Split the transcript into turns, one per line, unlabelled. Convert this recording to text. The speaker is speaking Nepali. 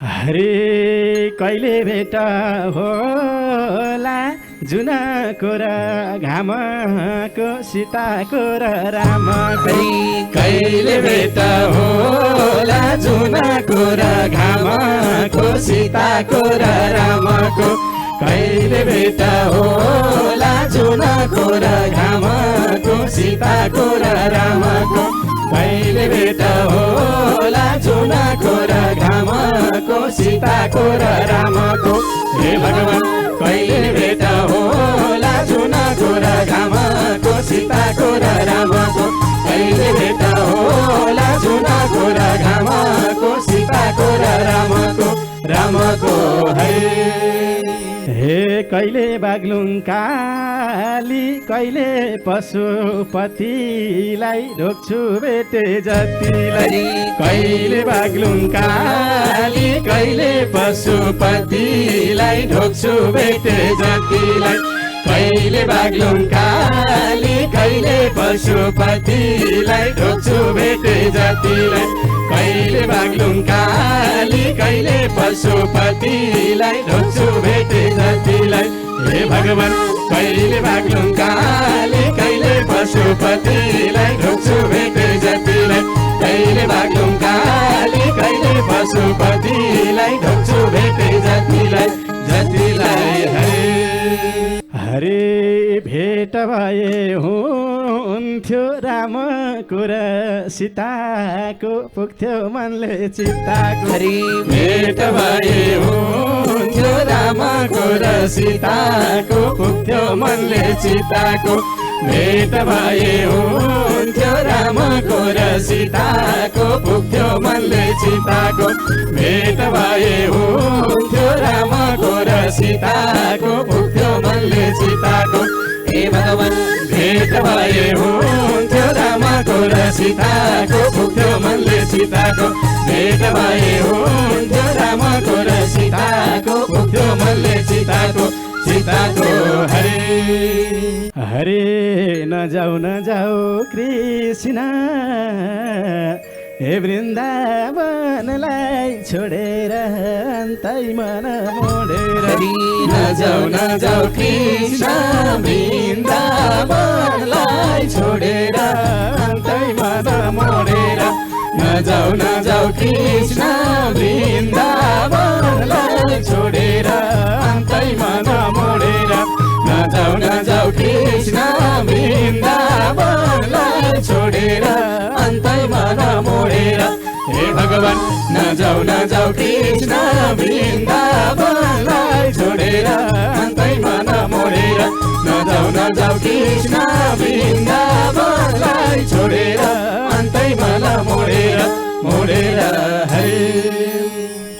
हरे कहिले भेट होला जुनको र घामको सीताको र रामको
कहिले भेट होला जुनको र घामको सीताको र रामको कहिले भेट होला जुनको र घामको सीताको र रामको कहिले भेट होला जुनको र घामको सीताको र रामको हे भगवान कहिले भेट होला जुनको र घामको सीताको र रामको कहिले भेट होला जुनको र घामको सीताको र रामको
हे कहिले बाग्लुङ काली कहिले पशुपतिलाई ढोक्छु भेटे जतिलाई
कहिले बाग्लुङ काली कहिले पशुपतिलाई ढोक्छु भेटे जतिलाई कहिले बाग्लुङ काली कहिले पशुपतिलाई ढोक्छु भेटे जतिलाई कहिले बाग्लुङ काली कहिले पशुपतिलाई ढोक्छु भेटे जतिलाई हे भगवान कहिले बाग्लुङ काली कहिले पशुपतिलाई ढोक्छु भेटे जतिलाई कहिले बाग्लुङ काली कहिले पशुपतिलाई ढोक्छु भेटे जतिलाई
हरे भेट भए हुन्थ्यो रामको र सीताको पुग्थ्यो मनले चिताको
हरि भेट भए हुन्थ्यो रामको र सीताको पुग्थ्यो मनले चिताको भेट भए हुन्थ्यो रामको र सीताको पुग्थ्यो मनले चिताको भेट भए हुन्थ्यो रामको र सीताको पुग्थ्यो मनले चिताको हे भगवान भेट भए हुन्थ्यो रामको र सीताको पुग्थ्यो मनले सीताको भेट भए हुन्थ्यो रामको र सीताको पुग्थ्यो मनले सीताको
हरे नजाऊ कृष्ण हे वृन्दावनलाई छोडेर अन्तै मन मोडेर
नजाऊ कृष्ण वृन्दावनलाई छोडेर अन्तै मन मोडेर नजाऊ कृष्ण वृन्दावनलाई छोडेर अन्तै मन मोडेर नजाऊ कृष्ण वृन्दावनलाई छोडेर अन्तै मन मोडेर हे भगवान नजाऊ कृष्ण वृन्दावनलाई छोडेर अन्तै मन मोडेर नजाऊ कृष्ण वृन्दावनलाई छोडेर अन्तै मन मोडेर हरे